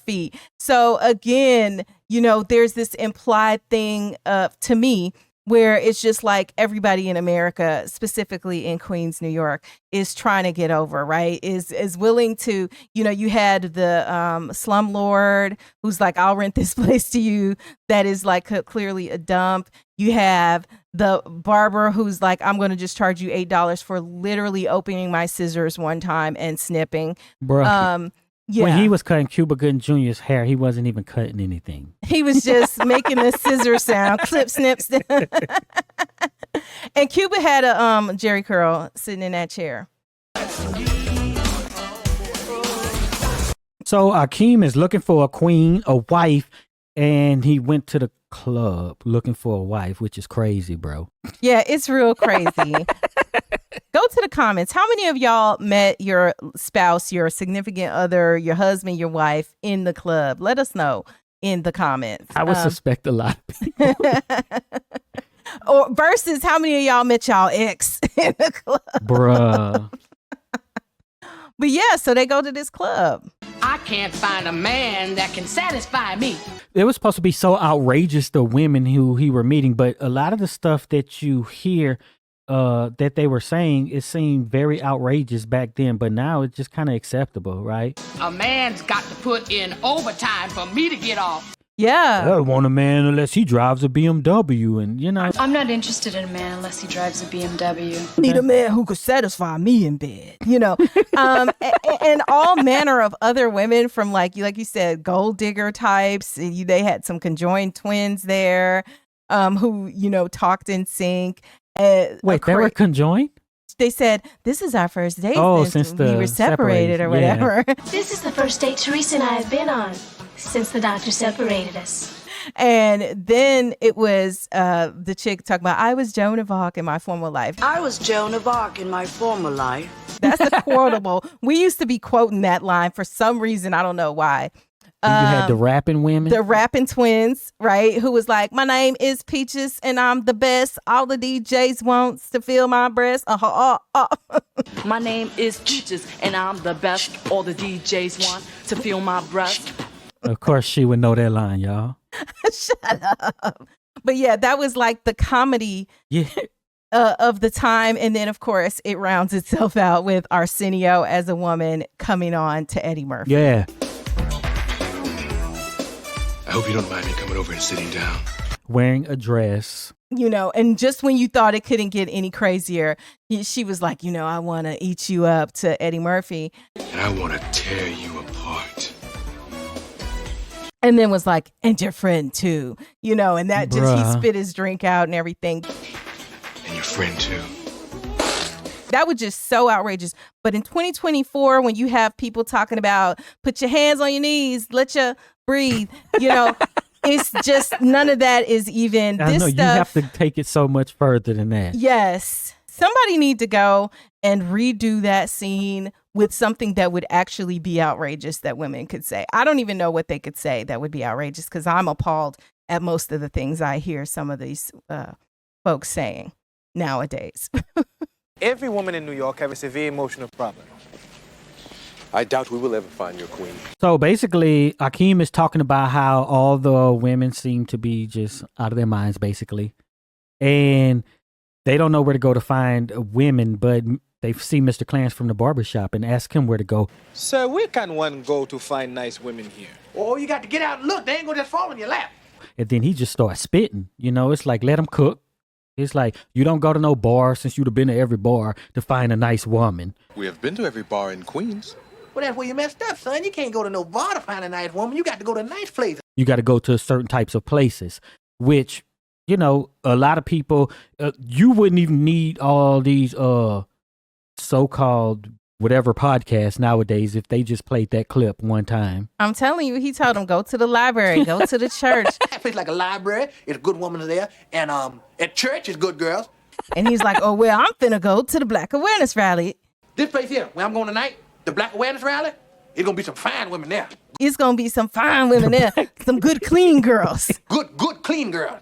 feet. So again, there's this implied thing to me where it's just like everybody in America, specifically in Queens, New York, is trying to get over, right? Is willing to, you had the slumlord who's like, I'll rent this place to you. That is like clearly a dump. You have the barber who's like, I'm going to just charge you $8 for literally opening my scissors one time and snipping. Bruh. Yeah. When he was cutting Cuba Gooding Jr.'s hair, he wasn't even cutting anything. He was just making the scissor sound, clip, snip, snip. And Cuba had a Jerry curl sitting in that chair. So Akeem is looking for a wife, and he went to the club looking for a wife, which is crazy, bro. Yeah, it's real crazy. Go to the comments. How many of y'all met your spouse, your significant other, your husband, your wife in the club? Let us know in the comments. I would suspect a lot of people. Or versus how many of y'all met y'all ex in the club? Bruh. But yeah, so they go to this club. I can't find a man that can satisfy me. It was supposed to be so outrageous, the women who he were meeting, but a lot of the stuff that you hear that they were saying, it seemed very outrageous back then, but now it's just kind of acceptable, right? A man's got to put in overtime for me to get off. Yeah. I don't want a man unless he drives a BMW, and I'm not interested in a man unless he drives a BMW. Need a man who could satisfy me in bed, and all manner of other women from like you said, gold digger types. They had some conjoined twins there, who talked in sync. Wait, they were conjoined? They said, this is our first date since we were separated or whatever. Yeah. This is the first date Teresa and I have been on since the doctor separated us. And then it was the chick talking about, I was Joan of Arc in my former life. I was Joan of Arc in my former life. That's the quotable. We used to be quoting that line for some reason. I don't know why. You had the rapping women? The rapping twins, right? Who was like, my name is Peaches and I'm the best. All the DJs wants to feel my breast. My name is Peaches and I'm the best. All the DJs want to feel my breast. Of course she would know that line, y'all. Shut up. But yeah, that was like the comedy of the time. And then, of course, it rounds itself out with Arsenio as a woman coming on to Eddie Murphy. Yeah. I hope you don't mind me coming over and sitting down. Wearing a dress. And just when you thought it couldn't get any crazier, she was like, I want to eat you up to Eddie Murphy. And I want to tear you apart. And then was like, and your friend too, and that just, he spit his drink out and everything. And your friend too. That was just so outrageous. But in 2024, when you have people talking about put your hands on your knees, let you breathe, it's just none of that is even I this know, stuff. you have to take it so much further than that. Yes. Somebody need to go and redo that scene with something that would actually be outrageous that women could say. I don't even know what they could say that would be outrageous because I'm appalled at most of the things I hear some of these folks saying nowadays. Every woman in New York has a severe emotional problem. I doubt we will ever find your queen. So basically, Akeem is talking about how all the women seem to be just out of their minds, basically. And they don't know where to go to find women, but they see Mr. Clarence from the barbershop and ask him where to go. Sir, where can one go to find nice women here? Oh, you got to get out and look. They ain't gonna just fall in your lap. And then he just starts spitting. It's like, let him cook. It's like, you don't go to no bar since you'd have been to every bar to find a nice woman. We have been to every bar in Queens. Well, that's where you messed up, son. You can't go to no bar to find a nice woman. You got to go to nice places. You got to go to certain types of places, which, a lot of people, you wouldn't even need all these so-called whatever podcasts nowadays if they just played that clip one time. I'm telling you, he told them, go to the library, go to the church. That place like a library. It's a good woman there. And at church, it's good girls. And he's like, oh, well, I'm finna go to the Black Awareness Rally. This place here, where I'm going tonight, the Black Awareness Rally, it's going to be some fine women there. It's going to be some fine women there. Some good, clean girls. Good, clean girls.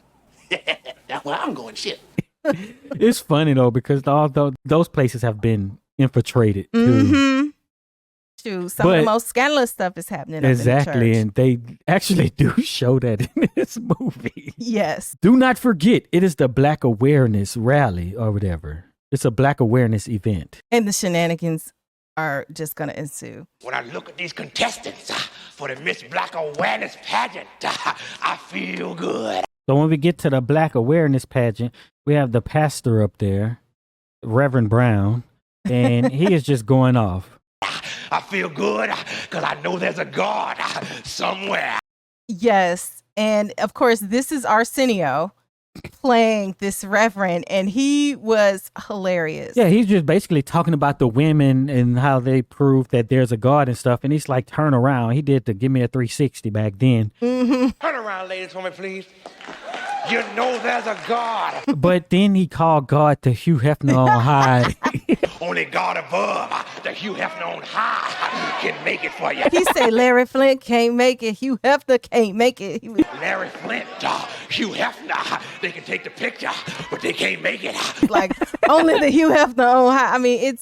That's where I'm going, shit. It's funny, though, because all those places have been infiltrated, too. Mm-hmm. Shoot, some of the most scandalous stuff is happening up in the exactly, church. and they actually do show that in this movie. Yes. Do not forget, it is the Black Awareness Rally or whatever. It's a Black Awareness event. And the shenanigans are just going to ensue. When I look at these contestants for the Miss Black Awareness pageant, I feel good. So when we get to the Black Awareness pageant, we have the pastor up there, Reverend Brown, and he is just going off. I feel good because I know there's a God somewhere. Yes. And of course, this is Arsenio playing this reverend, and he was hilarious. Yeah, he's just basically talking about the women and how they prove that there's a God and stuff. And he's like, turn around. He did the Give Me a 360 back then. Mm-hmm. Turn around, ladies, for me, please. You know there's a God. But then he called God to Hugh Hefner on high. Only God above, the Hugh Hefner on high, can make it for you. He said Larry Flint can't make it. Hugh Hefner can't make it. He was Larry Flint, Hugh Hefner, they can take the picture, but they can't make it. like, only the Hugh Hefner on high. I mean,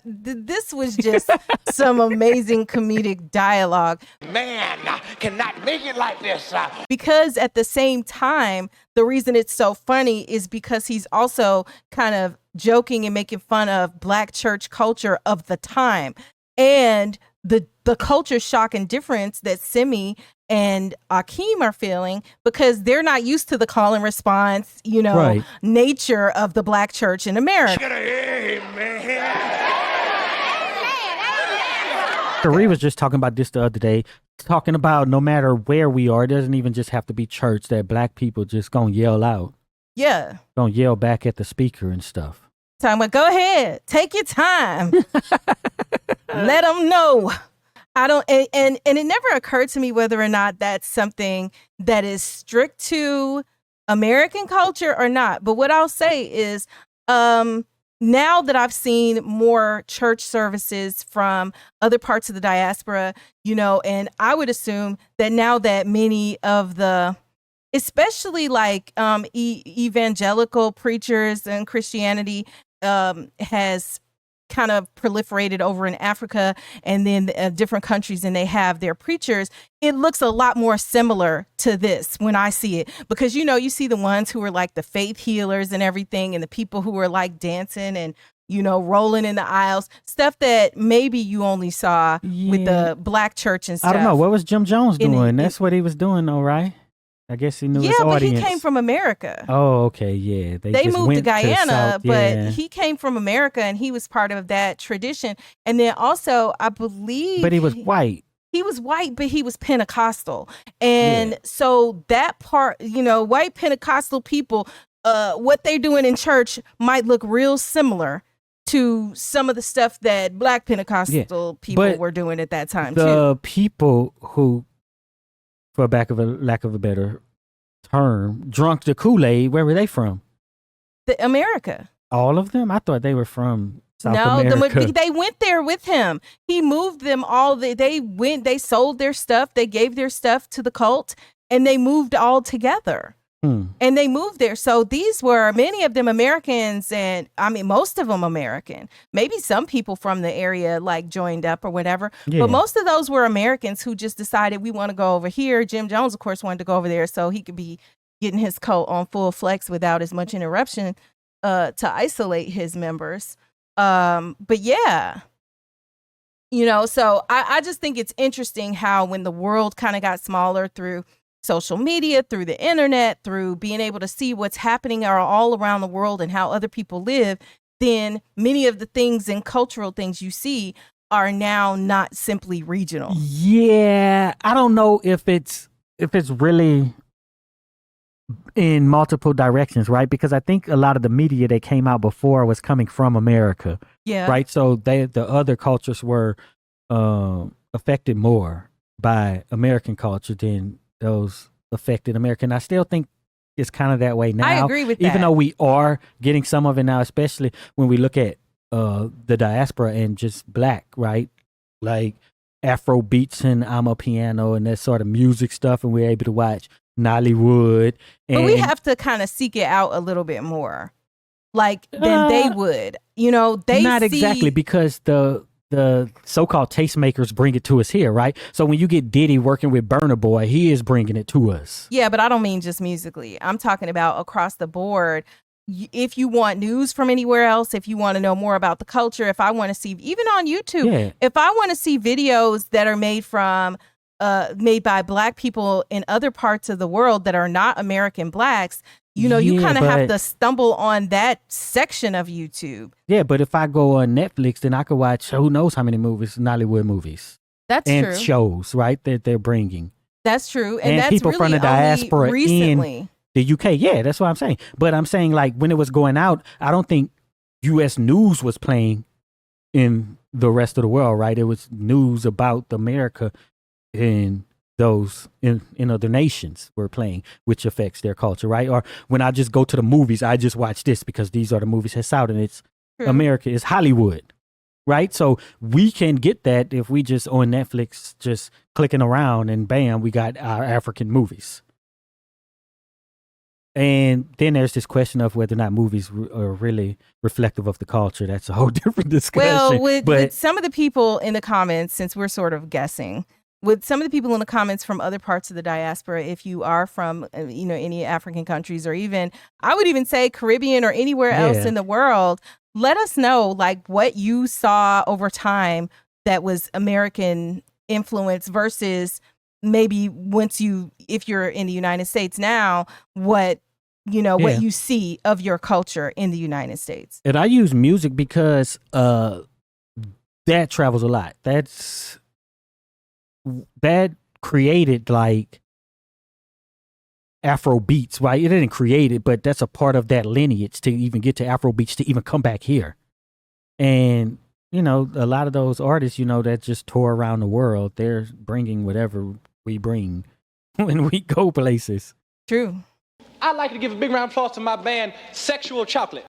this was just some amazing comedic dialogue. Man cannot make it like this. Because at the same time, the reason it's so funny is because he's also kind of joking and making fun of Black church culture of the time and the culture shock and difference that Simi and Akeem are feeling because they're not used to the call and response, Right. nature of the Black church in America. Cherie was just talking about this the other day, talking about no matter where we are, it doesn't even just have to be church, that Black people just gonna yell out. Yeah. Gonna yell back at the speaker and stuff. Time, but go ahead, take your time. Let them know. I don't, and it never occurred to me whether or not that's something that is strict to American culture or not. But what I'll say is, now that I've seen more church services from other parts of the diaspora, and I would assume that now that many of the, especially like evangelical preachers and Christianity has kind of proliferated over in Africa and then different countries, and they have their preachers, it looks a lot more similar to this when I see it, because you see the ones who are like the faith healers and everything, and the people who are like dancing and rolling in the aisles, stuff that maybe you only saw with the Black church and stuff. I don't know, what was Jim Jones doing? That's what he was doing though, right? I guess he knew his audience. But he came from America. Oh, okay, yeah. They just moved went to Guyana, South, but yeah. he came from America, and he was part of that tradition. And then also, I believe... But he was white. He was white, but he was Pentecostal. And so that part, white Pentecostal people, what they're doing in church might look real similar to some of the stuff that Black Pentecostal people were doing at that time, too. The people who, for lack of a better term, drunk the Kool-Aid, where were they from? America. All of them? I thought they were from South America. They went there with him. He moved them all. They sold their stuff. They gave their stuff to the cult, and they moved all together. And they moved there. So these were many of them Americans, and I mean, most of them American. Maybe some people from the area like joined up or whatever. Yeah. But most of those were Americans who just decided we want to go over here. Jim Jones, of course, wanted to go over there so he could be getting his cult on full flex without as much interruption to isolate his members. But yeah, so I just think it's interesting how when the world kind of got smaller through social media, through the internet, through being able to see what's happening all around the world and how other people live, then many of the things and cultural things you see are now not simply regional. Yeah, I don't know if it's really in multiple directions, right? Because I think a lot of the media that came out before was coming from America. Yeah. Right. So the other cultures were affected more by American culture than those affected American. I still think it's kind of that way now. I agree with that. Even though we are getting some of it now, especially when we look at the diaspora and just Black, right? Like Afro beats and I'm a piano and that sort of music stuff, and we're able to watch Nollywood. But we have to kind of seek it out a little bit more, like than they would. They not see... exactly, because the the so-called tastemakers bring it to us here, right? So when you get Diddy working with Burna Boy, he is bringing it to us. Yeah, but I don't mean just musically. I'm talking about across the board. If you want news from anywhere else, if you want to know more about the culture, if I want to see, even on YouTube, if I want to see videos that are made by Black people in other parts of the world that are not American Blacks, you kind of have to stumble on that section of YouTube. Yeah, but if I go on Netflix, then I could watch who knows how many movies, Nollywood movies. That's and true. Shows, right, that they're bringing. That's true. And that's people really from the diaspora recently. In the UK. Yeah, that's what I'm saying. But I'm saying, like, when it was going out, I don't think U.S. news was playing in the rest of the world, right? It was news about America and those in other nations were playing, which affects their culture, right? Or when I just go to the movies, I just watch this because these are the movies that's out, and it's America, it's Hollywood, right? So we can get that if we just on Netflix, just clicking around and bam, we got our African movies. And then there's this question of whether or not movies are really reflective of the culture. That's a whole different discussion. Well, with some of the people in the comments, since we're sort of guessing, with some of the people in the comments from other parts of the diaspora, if you are from, any African countries, or even, I would even say Caribbean or anywhere else in the world, let us know, like, what you saw over time that was American influence versus maybe if you're in the United States now, what you see of your culture in the United States. And I use music because that travels a lot. That created like Afro beats, right? It didn't create it, but that's a part of that lineage to even get to Afro beats, to even come back here. And, a lot of those artists, that just tour around the world, they're bringing whatever we bring when we go places. True. I'd like to give a big round of applause to my band, Sexual Chocolate.